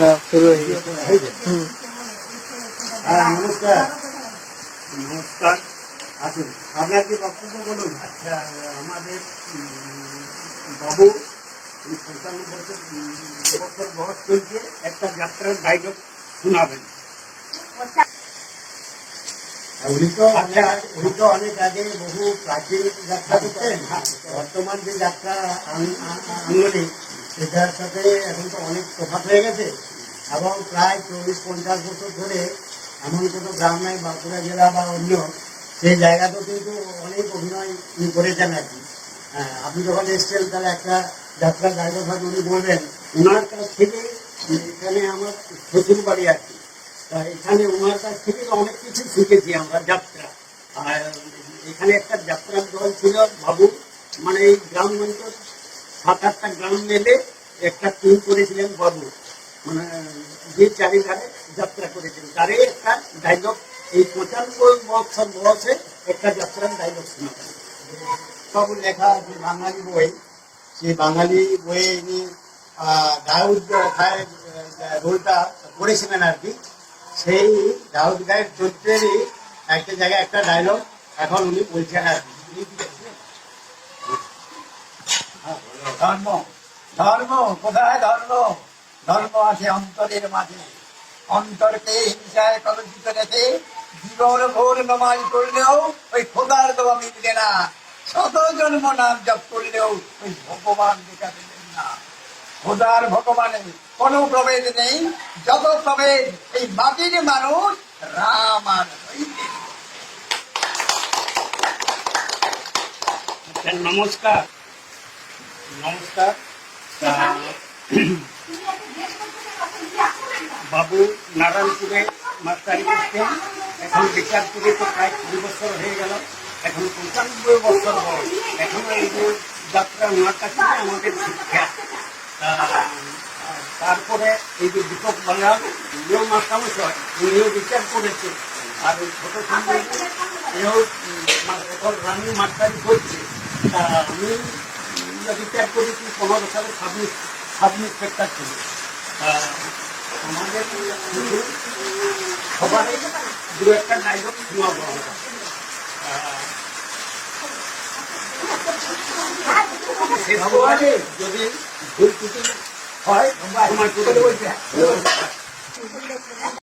না শুরু হয়ে গেছে। নমস্কার। নমস্কার, আসুন আপনার কি বক্তব্য বলুন। আচ্ছা, আমাদের বাবু 55 বছর বয়স চলছে, একটা যাত্রার ডায়লগ শোনাবেন। উনি তো অনেক আগে বহু প্রাচীন যাত্রা করতেন। বর্তমান যে যাত্রা আঙ্গনে সেটার সাথে এখন তো অনেক তফাৎ হয়ে গেছে, এবং প্রায় 40-50 বছর ধরে এমন কোনো গ্রাম নাই বাঁকুড়া জেলা বা অন্য সেই জায়গাতেও কিন্তু অনেক অভিনয় করেছেন আর কি। আপনি যখন এসছেন তাহলে একটা যাত্রার ডায়লগ হয়তো উনি বলবেন। ওনার কাছ থেকে এখানে আমার শ্বশুর বাড়ি আর কি, তা এখানে ওনার কাছ থেকে অনেক কিছু শিখেছি আমরা যাত্রা। আর এখানে একটা যাত্রার দল ছিল বাবু, মানে এই গ্রামগঞ্জ 7-8টা গ্রাম মিলে একটা টিম করেছিলেন বাবু, মানে যে চারিধারে যাত্রা করেছেন তারই একটা ডায়লগ এই 95 বছর বয়সে একটা যাত্রার ডায়লগ শোনাবেন। বাবু লেখা যে বাঙালি বই, সেই বাঙালি বইয়ে ইনি দাউদ খায়ের রোলটা করেছিলেন আর কি। সেই দাউদ খায়ের চরিত্রেরই একটা জায়গায় একটা ডায়লগ এখন উনি বলছেন আর কি। ধর্ম ধর্ম কোথায় ধর্ম? ধর্ম আছে অন্তরের মাঝে। অন্তরকে হিংসায় কলুষিত রেখে জীবন ভোর নমাজ করলেও ওই খোদার দেওয়া মিলবে না। শত জন্ম নাম জপ করলেও ওই ভগবান দেখা দেবেন না। খোদার ভগবানে কোনো প্রভেদ নেই, যত প্রভেদ এই মাটির মানুষ রাম আর নমস্কার। নমস্কার। বাবু নারায়ণপুরে মাস্টারি করতেন, এখন বিচারপুরে তো প্রায় 20 বছর হয়ে গেল, এখন 95 বছর বয়স। এখন এই যে যাত্রা ওনার কাছে আমাদের শিক্ষা। তারপরে এই যে দীপক বাঙাল, উনিও মাস্টারমশাই, উনিও বিচার করেছে। আর ওই ছোট সন্তান এও এখন রানিং মাস্টারি করছে। তা আমি বিচার করেছি 15 সালে সাব ইন্সপেক্টর ছিল। আমাদের সবারই দু একটা ডায়লগ শোনাবো আমরা। সেভাবে যদি ভুল ত্রুটি হয় তোমার করে বলছে।